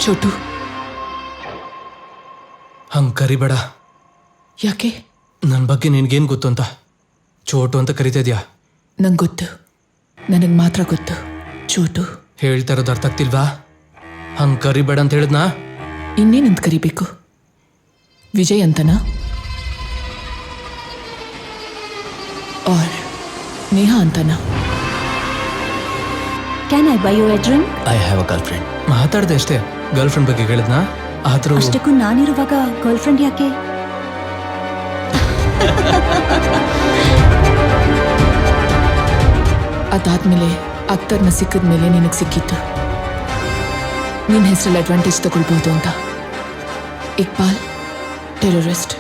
ಚೋಟು, ಹಂಗೆ ಕರಿಬೇಡ. ಯಾಕೆ? ನನ್ನ ಬಗ್ಗೆ ನಿನ್ಗೇನು ಗೊತ್ತು ಅಂತ. ಚೋಟು ಅಂತ ಕರಿತಾ ಇದೆಯಾ? ನಂಗೆ ಗೊತ್ತು, ನನಗೆ ಮಾತ್ರ ಗೊತ್ತು. ಚೋಟು ಹೇಳ್ತಾ ಇರೋದು ಅರ್ಥ ಆಗ್ತಿಲ್ವಾ? ಹಂಗೆ ಕರಿಬೇಡ ಅಂತ ಹೇಳಿದ್ನಾ? ಇನ್ನೇನಂತ ಕರಿಬೇಕು? ವಿಜಯ್ ಅಂತನಾ? ಆರ್ ನೇಹಾ ಅಂತನಾ? Can I buy you a drink? I have a girlfriend. ಮಾತಾಡ್ದೆ ಅಷ್ಟೇ. ಗರ್ಲ್ ಫ್ರೆಂಡ್ ಬಗ್ಗೆ ಹೇಳಿದ್ನಾ? ಆದ್ರೂ ಅಷ್ಟಕ್ಕೂ ನಾನಿರುವಾಗ ಗರ್ಲ್ ಫ್ರೆಂಡ್ ಯಾಕೆ? ಅದಾದ್ಮೇಲೆ ಅಖ್ತರ್ನ ಸಿಕ್ಕಿದ ಮೇಲೆ ನಿನಗೆ ಸಿಕ್ಕಿತ್ತು ನಿನ್ನ ಹೆಸರಲ್ಲಿ ಅಡ್ವಾಂಟೇಜ್ ತಗೊಳ್ಬಹುದು ಅಂತ. ಇಕ್ಬಾಲ್ ಟೆರರಿಸ್ಟ್.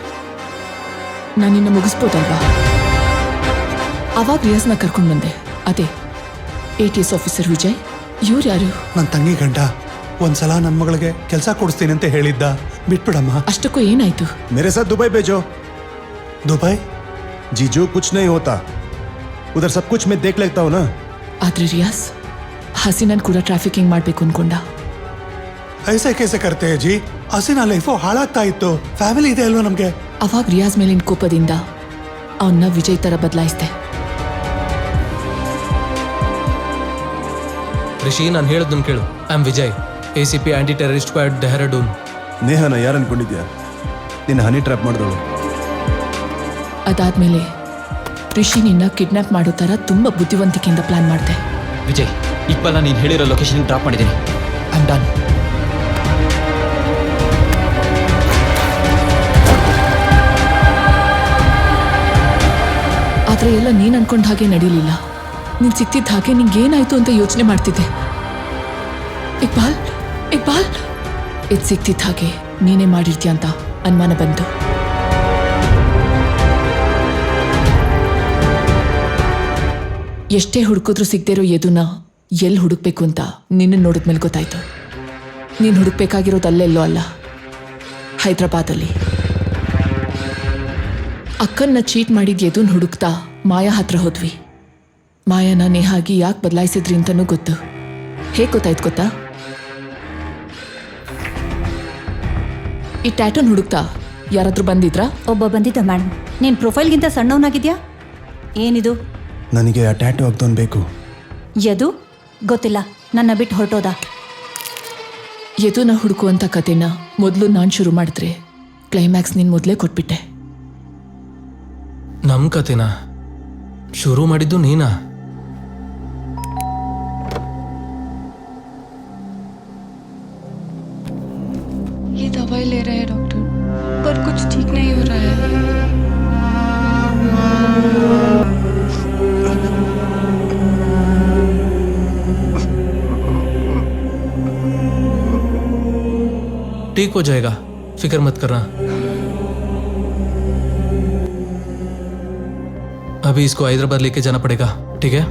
ನಾನಿನ್ನ ಮುಗಿಸ್ಬೋದಲ್ವಾ? ಅವಾಗ ರಿಯಾಜ್ನ ಕರ್ಕೊಂಡು ಬಂದೆ. ಅದೇ ATS ಆಫೀಸರ್ ವಿಜಯ್. ಇವ್ರು ಯಾರು? ನನ್ನ ತಂಗಿ ಗಂಡ. ಒಂದ್ಸಲ ನನ್ನ ಮಗಳಿಗೆ ಕೆಲಸ ಕೊಡಿಸ್ತೀನಿ ಅಂತ ಹೇಳಿದ್ದ. ಬಿಟ್ಬಿಡಮ್ಮ. ಅಷ್ಟಕ್ಕೂ ಏನಾಯ್ತು? मेरे साथ दुबई भेजो. ದುಬೈ? जीजू कुछ नहीं होता, उधर सब कुछ मैं देख लेता हूँ ना. ಆದ್ರೆ ರಿಯಾಜ್ ಹಸೀನನ್ ಕೂಡ ಟ್ರಾಫಿಕಿಂಗ್ ಮಾಡ್ಬೇಕು ಅನ್ಕೊಂಡ. ಐಸೆ ಕೇಸೆ ಕರ್ತೆ ಜಿ. ಹಸಿನ ಲೈಫು ಹಾಳಾಗ್ತಾ ಇತ್ತು. ಫ್ಯಾಮಿಲಿ ಇದೆ ಅಲ್ವಾ ನಮ್ಗೆ. ಅವಾಗ ರಿಯಾಜ್ ಮೇಲಿನ ಕೋಪದಿಂದ ಅವನ್ನ ವಿಜಯ್ ತರ ಬದಲಾಯಿಸ್ದೆ. ರಿಷಿ, ನಾನು ಹೇಳೋದನ್ನ ಕೇಳು. I am Vijay, ACP anti terrorist squad Dehradun. ನೇಹನ ಯಾರು ಅನ್ಕೊಂಡಿದ್ಯಾ? ನಿನ್ನ ಹನಿ ಟ್ರ್ಯಾಪ್ ಮಾಡಿದವಳು. ಅದಾದ್ಮೇಲೆ ರಿಷಿ ನಿನ್ನ ಕಿಡ್ನಾಪ್ ಮಾಡೋ ತರ ತುಂಬಾ ಬುದ್ಧಿವಂತಿಕೆಯಿಂದ ಪ್ಲಾನ್ ಮಾಡಿದೆ. ವಿಜಯ್, ಇಕ್ಬಾಲ್ ನೀನು ಹೇಳಿರೋ ಲೊಕೇಶನ್ ಡ್ರಾಪ್ ಮಾಡಿದ್ದೀನಿ. I am done. ಆದ್ರೆ ಎಲ್ಲ ನೀನ್ ಅನ್ಕೊಂಡ ಹಾಗೆ ನಡೀಲಿಲ್ಲ. ನೀನ್ ಸಿಕ್ತಿದ್ದ ಹಾಗೆ ನಿಂಗೇನಾಯ್ತು ಅಂತ ಯೋಚನೆ ಮಾಡ್ತಿದ್ದೆ. ಇಕ್ಬಾಲ್ ಇಕ್ಬಾಲ್ ಇದು ಸಿಕ್ತಿದ್ದ ಹಾಗೆ ನೀನೇ ಮಾಡಿರ್ತೀಯ ಅಂತ ಅನುಮಾನ ಬಂತು. ಎಷ್ಟೇ ಹುಡುಕಿದ್ರು ಸಿಗದೇ ಇರೋ ಎದುನ ಎಲ್ಲಿ ಹುಡುಕ್ಬೇಕು ಅಂತ ನಿನ್ನ ನೋಡಿದ್ಮೇಲೆ ಗೊತ್ತಾಯ್ತು. ನೀನು ಹುಡುಕ್ಬೇಕಾಗಿರೋದು ಅಲ್ಲೆಲ್ಲೋ ಅಲ್ಲ, ಹೈದ್ರಾಬಾದಲ್ಲಿ. ಅಕ್ಕನ್ನ ಚೀಟ್ ಮಾಡಿದ ಎದುನ್ ಹುಡುಕ್ತಾ ಮಾಯಾ ಹತ್ರ ಹೋದ್ವಿ. ಮಾಯಾನ ನೇಹಾಗಿ ಯಾಕೆ ಬದಲಾಯಿಸಿದ್ರಿ ಅಂತನೂ ಗೊತ್ತು. ಹೇಗೆ ಗೊತ್ತಾಯ್ತು ಗೊತ್ತಾ? ಈ ಟ್ಯಾಟೂನ್ ಹುಡುಕ್ತಾ ಯಾರಾದ್ರೂ ಬಂದಿದ್ರಾ? ಒಬ್ಬ ಬಂದಿದ್ದ ಮೇಡಮ್. ನೀನ್ ಪ್ರೊಫೈಲ್ಗಿಂತ ಸಣ್ಣವನಾಗಿದ್ಯಾ? ಏನಿದು? ನನಗೆ ಆ ಟ್ಯಾಟೂ ಆಗ್ದವನು ಬೇಕು. ಯದು? ಗೊತ್ತಿಲ್ಲ, ನನ್ನ ಬಿಟ್ಟು ಹೊರಟೋದ. ಎದುನ ಹುಡುಕುವಂಥ ಕತೆನ ಮೊದಲು ನಾನು ಶುರು ಮಾಡಿದ್ರೆ ಕ್ಲೈಮ್ಯಾಕ್ಸ್ ನೀನು ಮೊದಲೇ ಕೊಟ್ಬಿಟ್ಟೆ. ನಮ್ಮ ಕತೆನಾ ಶುರು ಮಾಡಿದ್ದು ನೀನಾ? ये दवाई ले रहे हैं डॉक्टर, पर कुछ ठीक नहीं हो रहा है. ठीक हो जाएगा, फिक्र मत करना. अभी इसको हैदराबाद लेके जाना पड़ेगा, ठीक है?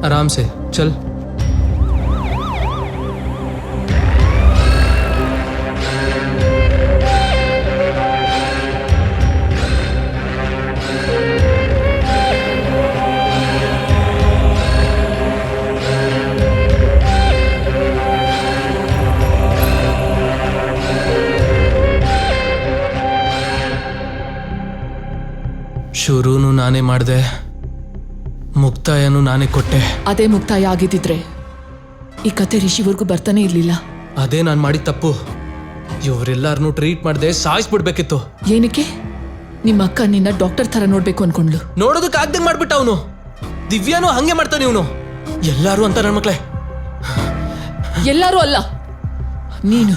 आराम से चल. ಶುರುನು ನಾನೇ ಮಾಡಿದೆ, ಮುಕ್ತಾಯನೂ ನಾನೇ ಕೊಟ್ಟೆ. ಅದೇ ಮುಕ್ತಾಯ ಆಗಿದ್ದಿದ್ರೆ ಈ ಕತೆ ರಿಷಿವರೆಗೂ ಬರ್ತಾನೆ ಇರ್ಲಿಲ್ಲ. ಅದೇ ನಾನು ಮಾಡಿದ ತಪ್ಪು. ಇವರೆಲ್ಲರನ್ನೂ ಟ್ರೀಟ್ ಮಾಡದೆ ಸಾಯಿಸ್ಬಿಡ್ಬೇಕಿತ್ತು. ಏನಕ್ಕೆ? ನಿಮ್ಮ ಅಕ್ಕ ನಿನ್ನ ಡಾಕ್ಟರ್ ತರ ನೋಡ್ಬೇಕು ಅನ್ಕೊಂಡ್ಲು. ನೋಡೋದಕ್ಕೆ ಆಗ್ದಂಗೆ ಮಾಡ್ಬಿಟ್ಟ ಅವನು. ದಿವ್ಯಾನು ಹಂಗೆ ಮಾಡ್ತಾನೆ ಇವನು. ಎಲ್ಲರೂ ಅಂತ ನನ್ನ ಮಕ್ಳೇ. ಎಲ್ಲರೂ ಅಲ್ಲ, ನೀನು.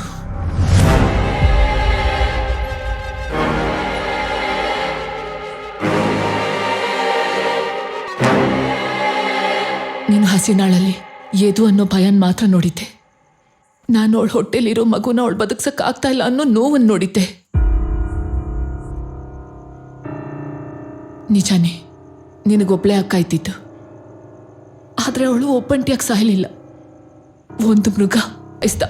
ನೀನು ಹಸಿನಾಳಲ್ಲಿ ಏದು ಅನ್ನೋ ಭಯನ್ ಮಾತ್ರ ನೋಡಿದ್ದೆ. ನಾನು ಅವಳ ಹೊಟ್ಟೆಲಿರೋ ಮಗುನ ಅವಳು ಬದುಕ್ಸಕ್ ಆಗ್ತಾ ಇಲ್ಲ ಅನ್ನೋ ನೋವನ್ನು ನೋಡಿದ್ದೆ. ನಿಜಾನೇ, ನಿನಗೊಬ್ಳೆ ಅಕ್ಕ ಇದ್ದಿದ್ದು. ಆದ್ರೆ ಅವಳು ಒಬ್ಬಂಟಿಯಾಗಿ ಸಾಯಲಿಲ್ಲ. ಒಂದು ಮೃಗ ಇಸ್ತ.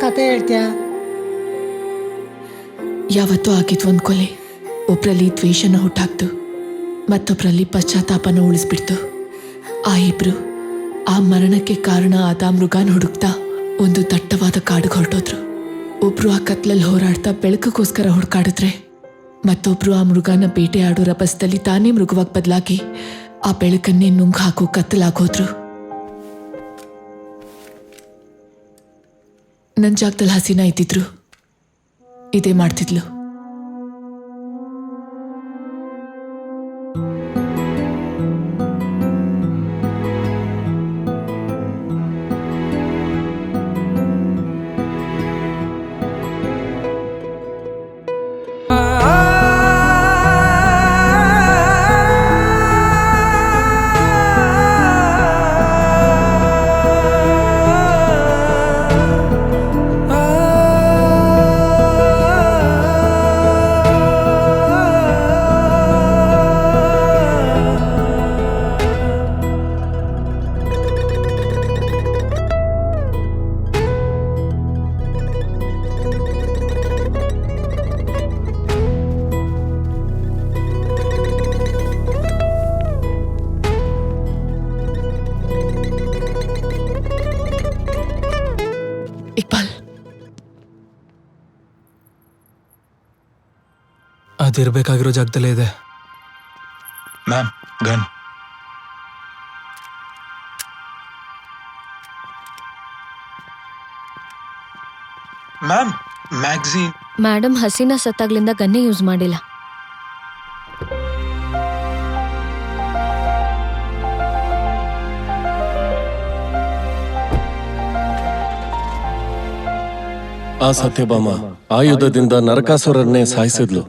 ಕತೆ ಹೇಳ್ತೀಯ? ಯಾವತ್ತೂ ಆಗಿದ್ದು ಒಂದು ಕೊಲೆ ಒಬ್ಬರಲ್ಲಿ ದ್ವೇಷನ ಹುಟ್ಟಾಕ್ತು, ಮತ್ತೊಬ್ಬರಲ್ಲಿ ಪಶ್ಚಾತ್ತಾಪನ ಉಳಿಸ್ಬಿಡ್ತು. ಆ ಇಬ್ರು ಆ ಮರಣಕ್ಕೆ ಕಾರಣ ಆದ ಮೃಗಾನ ಹುಡುಕ್ತಾ ಒಂದು ದಟ್ಟವಾದ ಕಾಡಿಗೆ ಹೊರಟೋದ್ರು. ಒಬ್ರು ಆ ಕತ್ಲಲ್ಲಿ ಹೋರಾಡ್ತಾ ಬೆಳಕಿಗೋಸ್ಕರ ಹುಡುಕಾಡಿದ್ರೆ, ಮತ್ತೊಬ್ರು ಆ ಮೃಗಾನ ಬೇಟೆಯಾಡೋ ರಭಸದಲ್ಲಿ ತಾನೇ ಮೃಗವಾಗಿ ಬದಲಾಗಿ ಆ ಬೆಳಕನ್ನೇ ನುಂಗ್ ಹಾಕೋ ಕತ್ತಲಾಗೋದ್ರು. ನನ್ನ ಜಾಗದಲ್ಲಿ ಹಸಿನ ಇದ್ದಿದ್ರು ಇದೇ ಮಾಡ್ತಿದ್ಲು. ಇಕ್ಬಾಲ್, ಅದಿರ್ಬೇಕಾಗಿರೋ ಜಾಗದಲ್ಲೇ ಇದೆ. Ma'am gun ma'am magazine madam Haseena ಸತ್ತಾಗ್ಲಿಂದ ಗನ್ನೇ ಯೂಸ್ ಮಾಡಿಲ್ಲ. ಆ ಸತ್ಯಭಾಮ ಆಯುಧದಿಂದ ನರಕಾಸುರನ್ನೇ ಸಾಯಿಸಿದ್ಲು.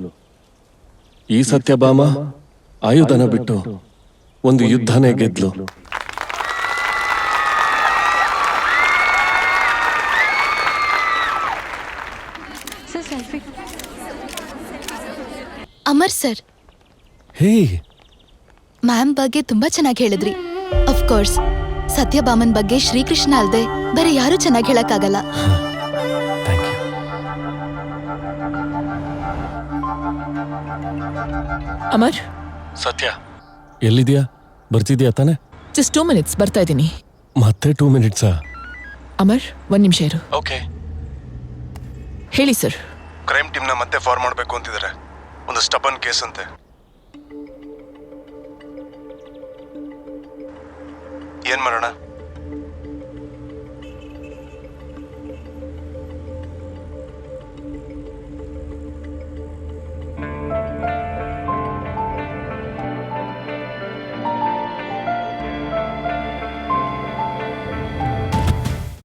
ಈ ಸತ್ಯಭಾಮ ಆಯುಧನ ಬಿಟ್ಟು ಒಂದು ಯುದ್ಧನೇ ಗೆದ್ಲು. ಅಮರ್ ಸರ್, ಹೇ, ಮ್ಯಾಮ್ ಬಗ್ಗೆ ತುಂಬಾ ಚೆನ್ನಾಗಿ ಹೇಳಿದ್ರಿ. ಅಫ್ಕೋರ್ಸ್ ಸತ್ಯಭಾಮನ್ ಬಗ್ಗೆ ಶ್ರೀಕೃಷ್ಣ ಅಲ್ದೆ ಬೇರೆ ಯಾರು ಚೆನ್ನಾಗಿ ಹೇಳಕ್ಕಾಗಲ್ಲ. Thank you. ಅಮರ್, ಸತ್ಯ ಎಲ್ಲಿದ್ಯಾ? ಬರ್ತಿದ್ಯಾ ತಾನೆ? ಜಸ್ಟ್ 2 minutes ಬರ್ತಾ ಇದ್ದೀನಿ. ಮತ್ತೆ 2 minutes? ಅಮರ್, 1 ನಿಮಿಷ ಇರು. ಓಕೆ. ಹೇಳಿ ಸರ್. ಕ್ರೈಮ್ ಟೀಮ್ನ ಮತ್ತೆ ಫಾರ್ಮ್ ಮಾಡಬೇಕು ಅಂತಿದ್ದಾರೆ. ಒಂದು ಸ್ಟಬನ್ ಕೇಸ್ ಅಂತೆ. ಏನ್ ಮಾಡೋಣ?